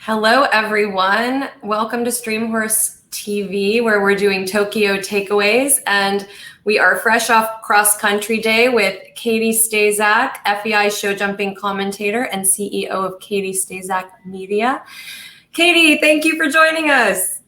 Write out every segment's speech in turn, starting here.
Hello, everyone. Welcome to StreamHorseTV, where we're doing Tokyo takeaways. And we are fresh off cross country day with Catie Staszak, FEI show jumping commentator and CEO of Catie Staszak Media. Catie, thank you for joining us.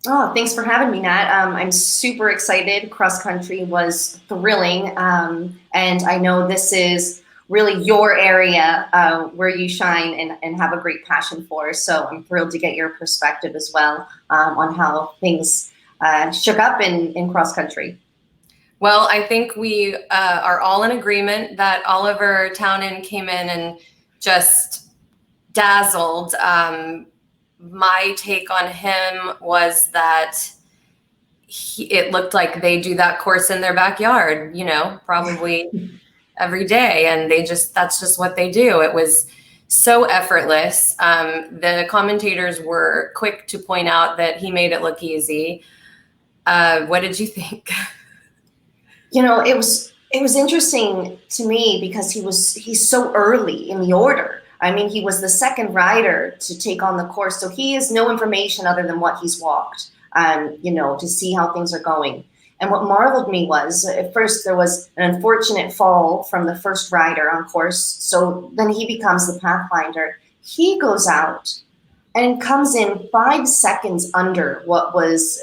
Oh, thanks for having me, Nat. I'm super excited. Cross country was thrilling. And I know this is really your area where you shine and have a great passion for. So I'm thrilled to get your perspective as well on how things shook up in cross country. Well, I think we are all in agreement that Oliver Townend came in and just dazzled. My take on him was that it looked like they do that course in their backyard, you know, probably every day. And that's just what they do. It was so effortless. The commentators were quick to point out that he made it look easy. What did you think? You know, it was interesting to me because he's so early in the order. I mean, he was the second rider to take on the course, so he has no information other than what he's walked, you know, to see how things are going. And what marveled me was, at first there was an unfortunate fall from the first rider on course, so then he becomes the pathfinder. He goes out and comes in 5 seconds under what was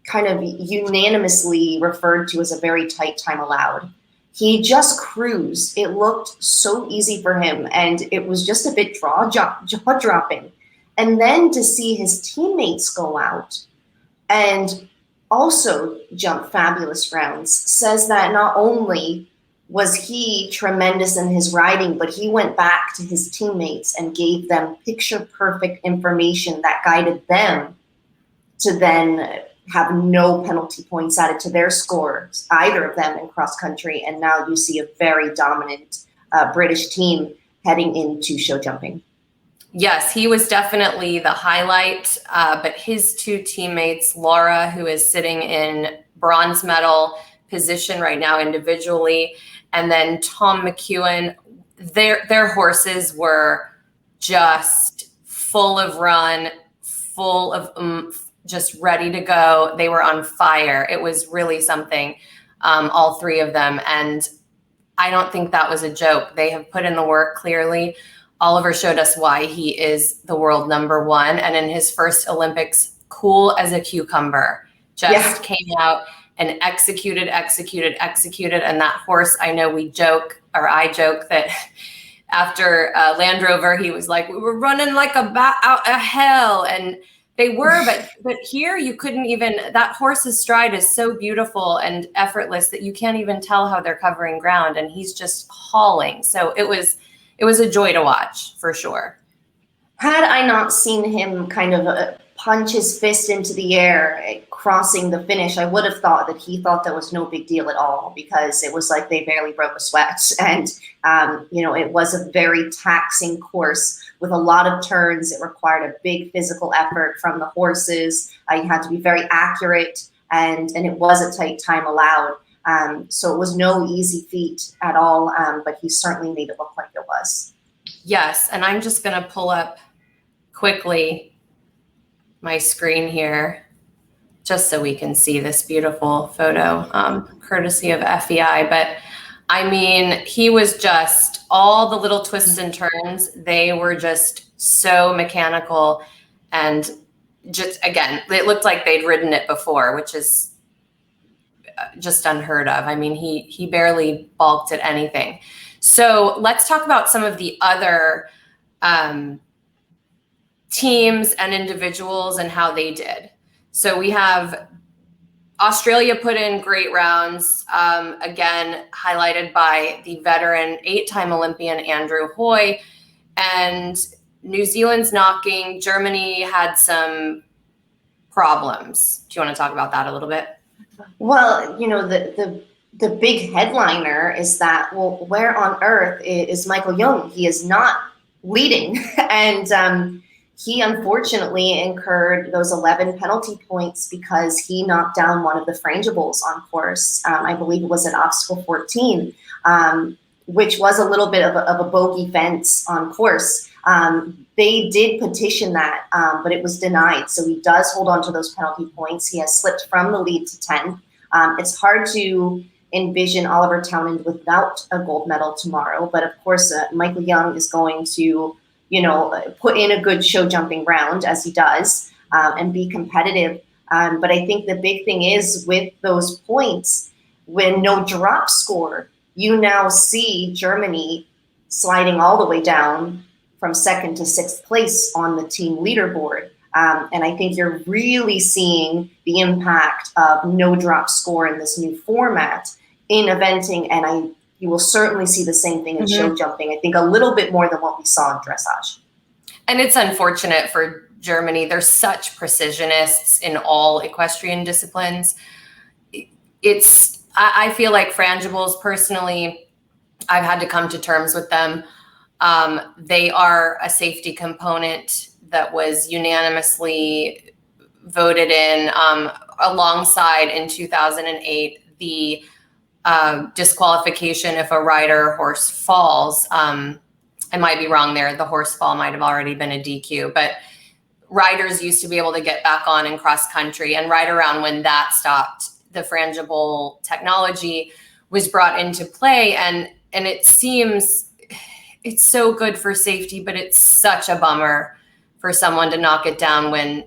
kind of unanimously referred to as a very tight time allowed. He just cruised. It looked so easy for him, and it was just a bit jaw-dropping. And then to see his teammates go out and also jump fabulous rounds says that not only was he tremendous in his riding, but he went back to his teammates and gave them picture-perfect information that guided them to then have no penalty points added to their scores, either of them in cross country. And now you see a very dominant British team heading into show jumping. Yes, he was definitely the highlight, but his two teammates, Laura, who is sitting in bronze medal position right now individually, and then Tom McEwen, their horses were just full of run, full of oomph, just ready to go. They were on fire. It was really something, all three of them. And I don't think that was a joke. They have put in the work clearly. Oliver showed us why he is the world #1. And in his first Olympics, cool as a cucumber, just came out and executed. And that horse, I know I joke that after Land Rover, he was like, we were running like a hell. And they were, but here you couldn't even, that horse's stride is so beautiful and effortless that you can't even tell how they're covering ground, and he's just hauling. So it was a joy to watch, for sure. Had I not seen him kind of punch his fist into the air, crossing the finish, I would have thought that he thought that was no big deal at all, because it was like they barely broke a sweat. And, you know, it was a very taxing course with a lot of turns. It required a big physical effort from the horses. You had to be very accurate, and it was a tight time allowed. So it was no easy feat at all, but he certainly made it look like it was. Yes, and I'm just going to pull up quickly my screen here just so we can see this beautiful photo, courtesy of FEI. But I mean, he was just, all the little twists and turns, they were just so mechanical, and just, again, it looked like they'd ridden it before, which is just unheard of. I mean, he barely balked at anything. So let's talk about some of the other teams and individuals and how they did. So we have Australia put in great rounds, again, highlighted by the veteran 8-time Olympian Andrew Hoy, and New Zealand's knocking. Germany had some problems. Do you want to talk about that a little bit? Well, you know, the big headliner is that, well, where on earth is Michael Young? He is not leading. And he unfortunately incurred those 11 penalty points because he knocked down one of the frangibles on course. I believe it was at obstacle 14, which was a little bit of a bogey fence on course. they did petition that, but it was denied. So he does hold on to those penalty points. He has slipped from the lead to 10. It's hard to envision Oliver Townend without a gold medal tomorrow. But of course, Michael Young is going to, put in a good show jumping round, as he does, and be competitive. But I think the big thing is with those points, when no drop score, you now see Germany sliding all the way down from 2nd to 6th place on the team leaderboard. And I think you're really seeing the impact of no drop score in this new format in eventing. And you will certainly see the same thing in show jumping. I think a little bit more than what we saw in dressage. And it's unfortunate for Germany. They're such precisionists in all equestrian disciplines. I feel like frangibles, personally, I've had to come to terms with them. They are a safety component that was unanimously voted in alongside in 2008 the disqualification if a rider or horse falls. I might be wrong there. The horse fall might have already been a DQ, but riders used to be able to get back on in cross country, and right around when that stopped, the frangible technology was brought into play, and it seems it's so good for safety, but it's such a bummer for someone to knock it down when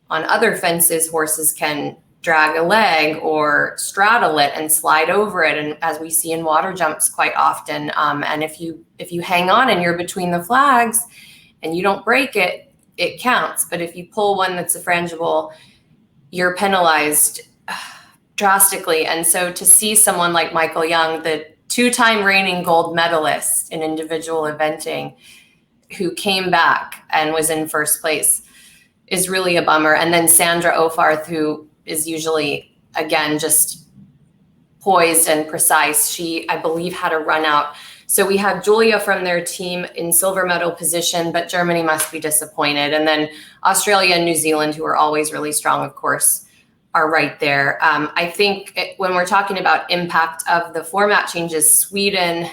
on other fences, horses can drag a leg or straddle it and slide over it. And as we see in water jumps quite often. And if you hang on and you're between the flags and you don't break it, it counts. But if you pull one that's a frangible, you're penalized drastically. And so to see someone like Michael Young, the 2-time reigning gold medalist in individual eventing, who came back and was in first place, is really a bummer. And then Sandra Ofarth, who is usually, again, just poised and precise. She, I believe, had a run out. So we have Julia from their team in silver medal position, but Germany must be disappointed. And then Australia and New Zealand, who are always really strong, of course, are right there. I think when we're talking about impact of the format changes, Sweden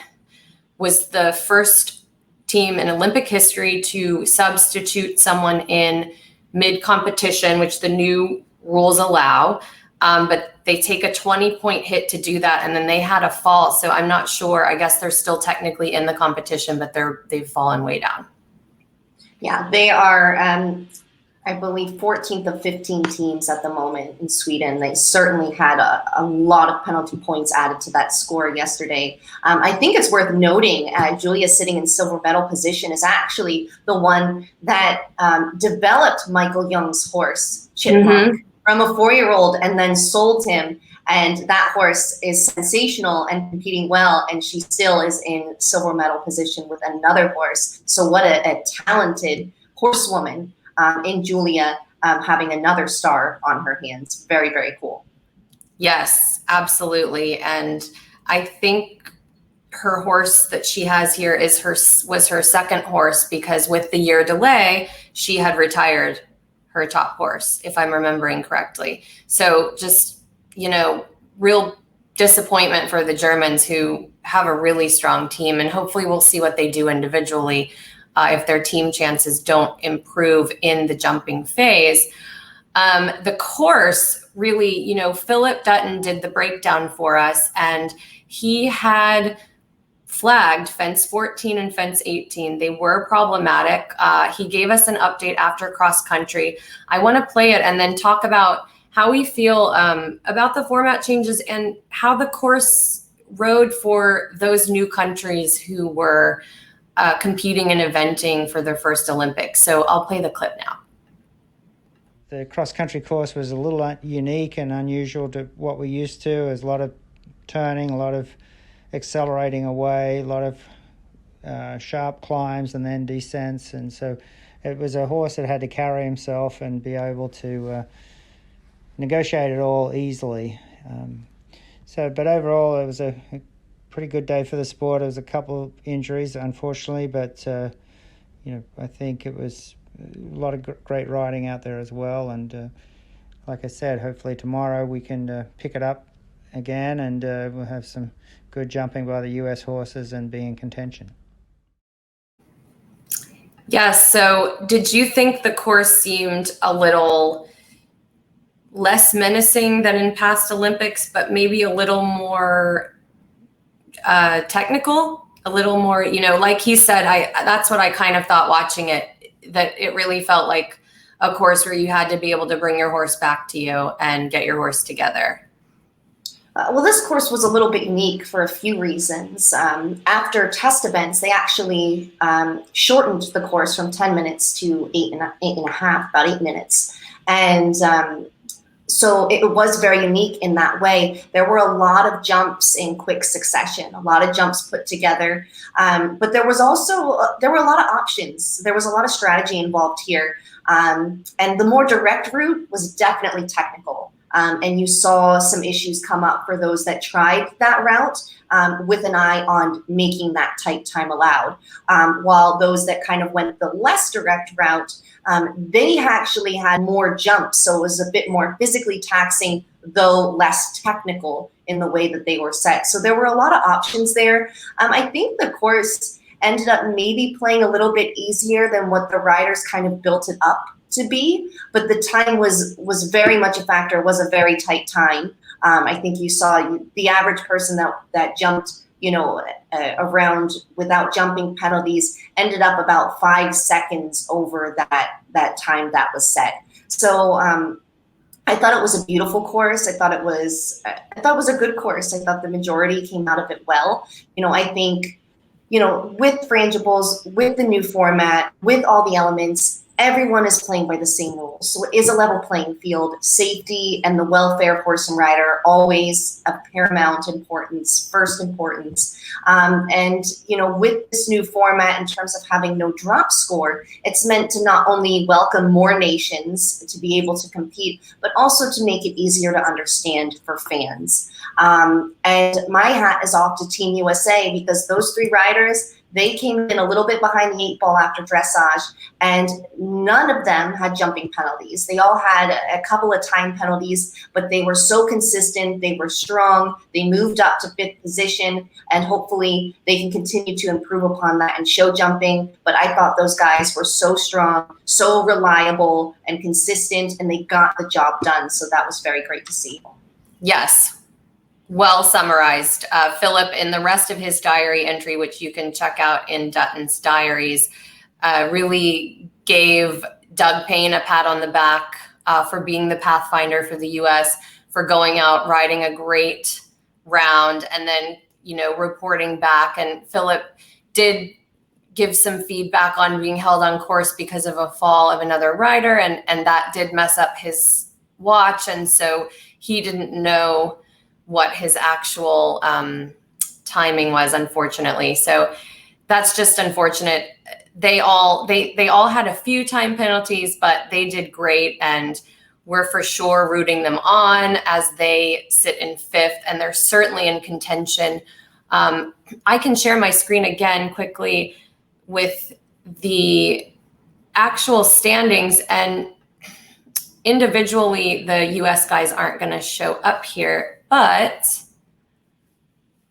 was the first team in Olympic history to substitute someone in mid-competition, which the new rules allow. But they take a 20-point hit to do that, and then they had a fall. So I'm not sure. I guess they're still technically in the competition, but they've fallen way down. Yeah, they are, I believe, 14th of 15 teams at the moment in Sweden. They certainly had a lot of penalty points added to that score yesterday. I think it's worth noting Julia sitting in silver medal position is actually the one that developed Michael Young's horse, Chipmunk, from a 4-year-old and then sold him. And that horse is sensational and competing well, and she still is in silver medal position with another horse. So what a talented horsewoman in Julia, having another star on her hands. Very, very cool. Yes, absolutely. And I think her horse that she has here was her second horse, because with the year delay, she had retired her top horse, if I'm remembering correctly. So just, real disappointment for the Germans, who have a really strong team, and hopefully we'll see what they do individually if their team chances don't improve in the jumping phase. The course really, Philip Dutton did the breakdown for us, and he had flagged fence 14 and fence 18. They were problematic. He gave us an update after cross country. I want to play it and then talk about how we feel about the format changes and how the course rode for those new countries who were competing and eventing for their first Olympics. So I'll play the clip now. The cross-country course was a little unique and unusual to what we're used to. There's a lot of turning, a lot of accelerating away, a lot of sharp climbs and then descents. And so it was a horse that had to carry himself and be able to negotiate it all easily. But overall, it was a pretty good day for the sport. There was a couple of injuries, unfortunately, but I think it was a lot of great riding out there as well. And like I said, hopefully tomorrow we can pick it up again, and we'll have some good jumping by the US horses and be in contention. Yes. So did you think the course seemed a little less menacing than in past Olympics, but maybe a little more technical, a little more, like he said, that's what I kind of thought watching it, that it really felt like a course where you had to be able to bring your horse back to you and get your horse together. Well, this course was a little bit unique for a few reasons. After test events, they actually shortened the course from 10 minutes to eight and a half, about 8 minutes. And so it was very unique in that way. There were a lot of jumps in quick succession, a lot of jumps put together. But there were a lot of options. There was a lot of strategy involved here. And the more direct route was definitely technical. And you saw some issues come up for those that tried that route with an eye on making that tight time allowed. While those that kind of went the less direct route, they actually had more jumps. So it was a bit more physically taxing, though less technical in the way that they were set. So there were a lot of options there. I think the course ended up maybe playing a little bit easier than what the riders kind of built it up to be, but the time was very much a factor. It was a very tight time. I think you saw the average person that jumped, around without jumping penalties ended up about 5 seconds over that time that was set. So I thought it was a beautiful course. I thought it was a good course. I thought the majority came out of it well. I think, with frangibles, with the new format, with all the elements, everyone is playing by the same rules. So it is a level playing field. Safety and the welfare of horse and rider are always of paramount importance, first importance. And with this new format, in terms of having no drop score, it's meant to not only welcome more nations to be able to compete, but also to make it easier to understand for fans. And my hat is off to Team USA, because those 3 riders, they came in a little bit behind the 8 ball after dressage, and none of them had jumping penalties. They all had a couple of time penalties, but they were so consistent, they were strong, they moved up to 5th position, and hopefully they can continue to improve upon that in show jumping. But I thought those guys were so strong, so reliable and consistent, and they got the job done. So that was very great to see. Yes. Well summarized. Philip, in the rest of his diary entry, which you can check out in Dutton's diaries, really gave Doug Payne a pat on the back for being the pathfinder for the U.S., for going out, riding a great round, and then, reporting back. And Philip did give some feedback on being held on course because of a fall of another rider, and that did mess up his watch. And so he didn't know what his actual timing was, unfortunately. So that's just unfortunate. They all had a few time penalties, but they did great, and we're for sure rooting them on as they sit in 5th, and they're certainly in contention. I can share my screen again quickly with the actual standings, and individually the US guys aren't going to show up here. But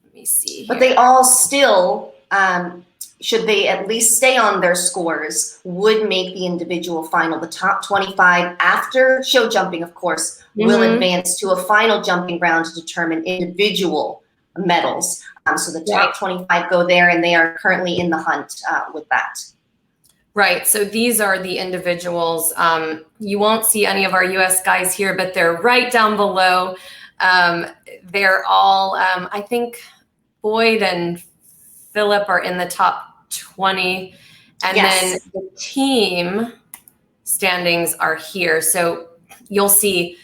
let me see here. But they all still, should they at least stay on their scores, would make the individual final. The top 25 after show jumping, of course, will advance to a final jumping round to determine individual medals. So the top 25 go there, and they are currently in the hunt with that. Right. So these are the individuals. You won't see any of our US guys here, but they're right down below. They're all, I think Boyd and Philip are in the top 20. And then the team standings are here. So you'll see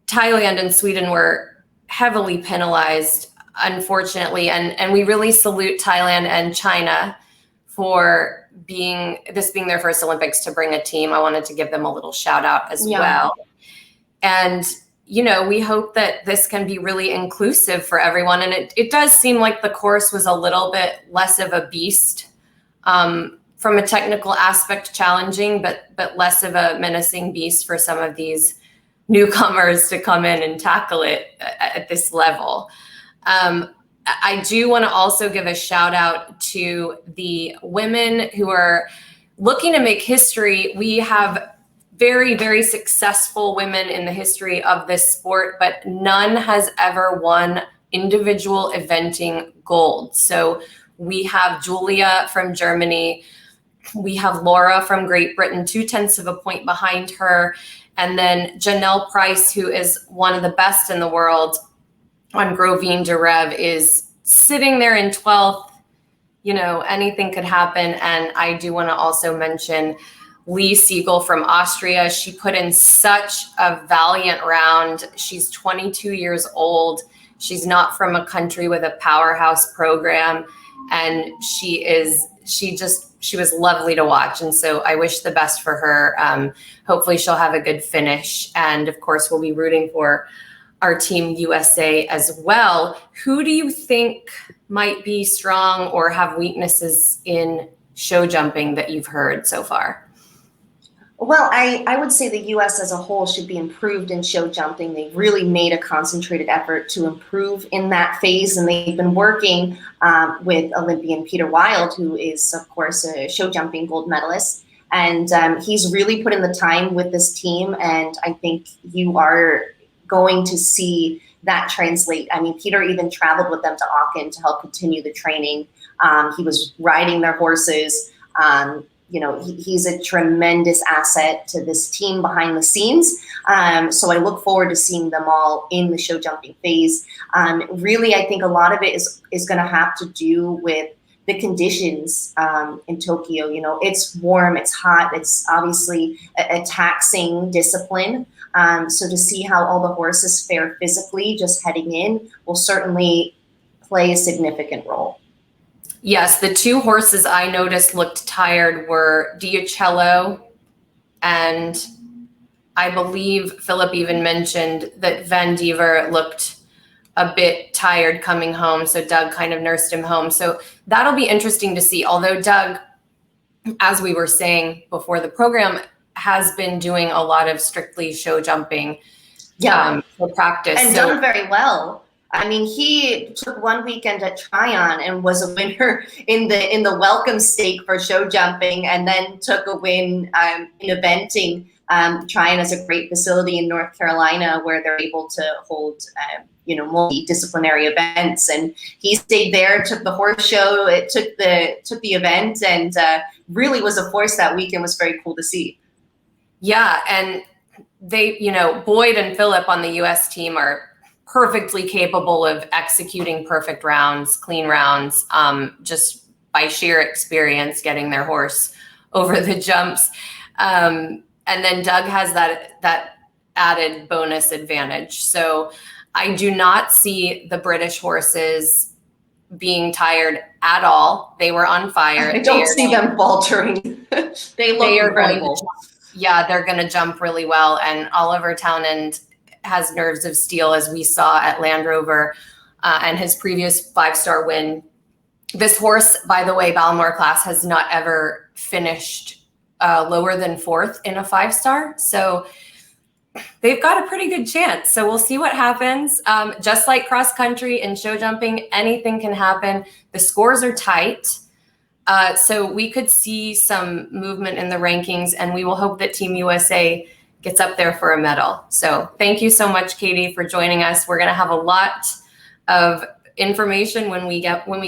Thailand and Sweden were heavily penalized, unfortunately. And we really salute Thailand and China for being their first Olympics to bring a team. I wanted to give them a little shout out as well. And we hope that this can be really inclusive for everyone. And it does seem like the course was a little bit less of a beast, from a technical aspect, challenging, but less of a menacing beast for some of these newcomers to come in and tackle it at this level. I do want to also give a shout out to the women who are looking to make history. We have very, very successful women in the history of this sport, but none has ever won individual eventing gold. So we have Julia from Germany. We have Laura from Great Britain, 0.2 of a point behind her. And then Janelle Price, who is one of the best in the world on Grovine de Rev, is sitting there in 12th. You know, anything could happen. And I do want to also mention Lee Siegel from Austria. She put in such a valiant round. She's 22 years old. She's not from a country with a powerhouse program. And she was lovely to watch. And so I wish the best for her. Hopefully she'll have a good finish. And of course, we'll be rooting for our team USA as well. Who do you think might be strong or have weaknesses in show jumping that you've heard so far? Well, I would say the U.S. as a whole should be improved in show jumping. They really made a concentrated effort to improve in that phase, and they've been working with Olympian Peter Wild, who is, of course, a show jumping gold medalist. And he's really put in the time with this team, and I think you are going to see that translate. I mean, Peter even traveled with them to Aachen to help continue the training. He was riding their horses. You know, he's a tremendous asset to this team behind the scenes. So I look forward to seeing them all in the show jumping phase. Really, I think a lot of it is going to have to do with the conditions in Tokyo. You know, it's warm, it's hot, it's obviously a taxing discipline. So to see how all the horses fare physically just heading in will certainly play a significant role. Yes, the two horses I noticed looked tired were Diucello, and I believe Philip even mentioned that Van Dever looked a bit tired coming home, so Doug kind of nursed him home. So that'll be interesting to see, although Doug, as we were saying before the program, has been doing a lot of strictly show jumping for practice. And done very well. I mean, he took one weekend at Tryon and was a winner in the welcome stake for show jumping, and then took a win in eventing. Tryon is a great facility in North Carolina where they're able to hold multidisciplinary events, and he stayed there, took the horse show, took the event, and really was a force that weekend. Was very cool to see. Yeah, and they, Boyd and Philip on the U.S. team are perfectly capable of executing perfect rounds, clean rounds, just by sheer experience getting their horse over the jumps. And then Doug has that added bonus advantage. So I do not see the British horses being tired at all. They were on fire. I don't see them faltering. They look incredible. They're going to jump really well. And Oliver Townend has nerves of steel, as we saw at Land Rover and his previous 5-star win. This horse, by the way, Ballamore class, has not ever finished lower than 4th in a 5-star. So they've got a pretty good chance. So we'll see what happens. Just like cross country and show jumping, anything can happen. The scores are tight. So we could see some movement in the rankings, and we will hope that Team USA gets up there for a medal. So thank you so much, Catie, for joining us. We're going to have a lot of information when we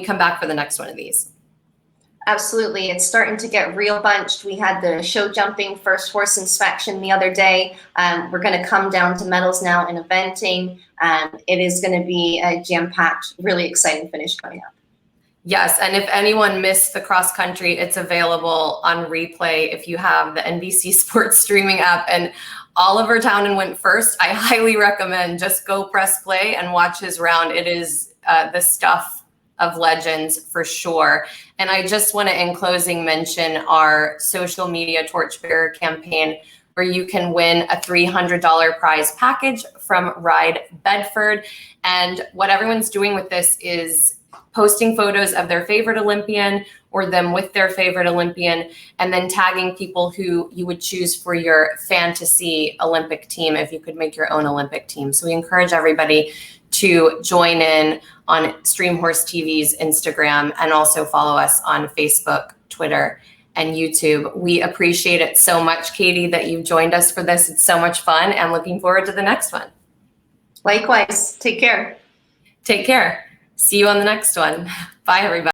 come back for the next one of these. Absolutely. It's starting to get real bunched. We had the show jumping first horse inspection the other day. We're going to come down to medals now in eventing. It is going to be a jam-packed, really exciting finish coming up. Yes, and if anyone missed the cross country, it's available on replay if you have the NBC Sports streaming app. And Oliver Townend went first. I highly recommend just go press play and watch his round. It is the stuff of legends for sure. And I just want to, in closing, mention our social media Torchbearer campaign, where you can win a $300 prize package from Ride Bedford. And what everyone's doing with this is posting photos of their favorite Olympian or them with their favorite Olympian, and then tagging people who you would choose for your fantasy Olympic team if you could make your own Olympic team. So we encourage everybody to join in on StreamHorseTV's Instagram, and also follow us on Facebook, Twitter, and YouTube. We appreciate it so much, Catie, that you've joined us for this. It's so much fun, and looking forward to the next one. Likewise. Take care. Take care. See you on the next one. Bye, everybody.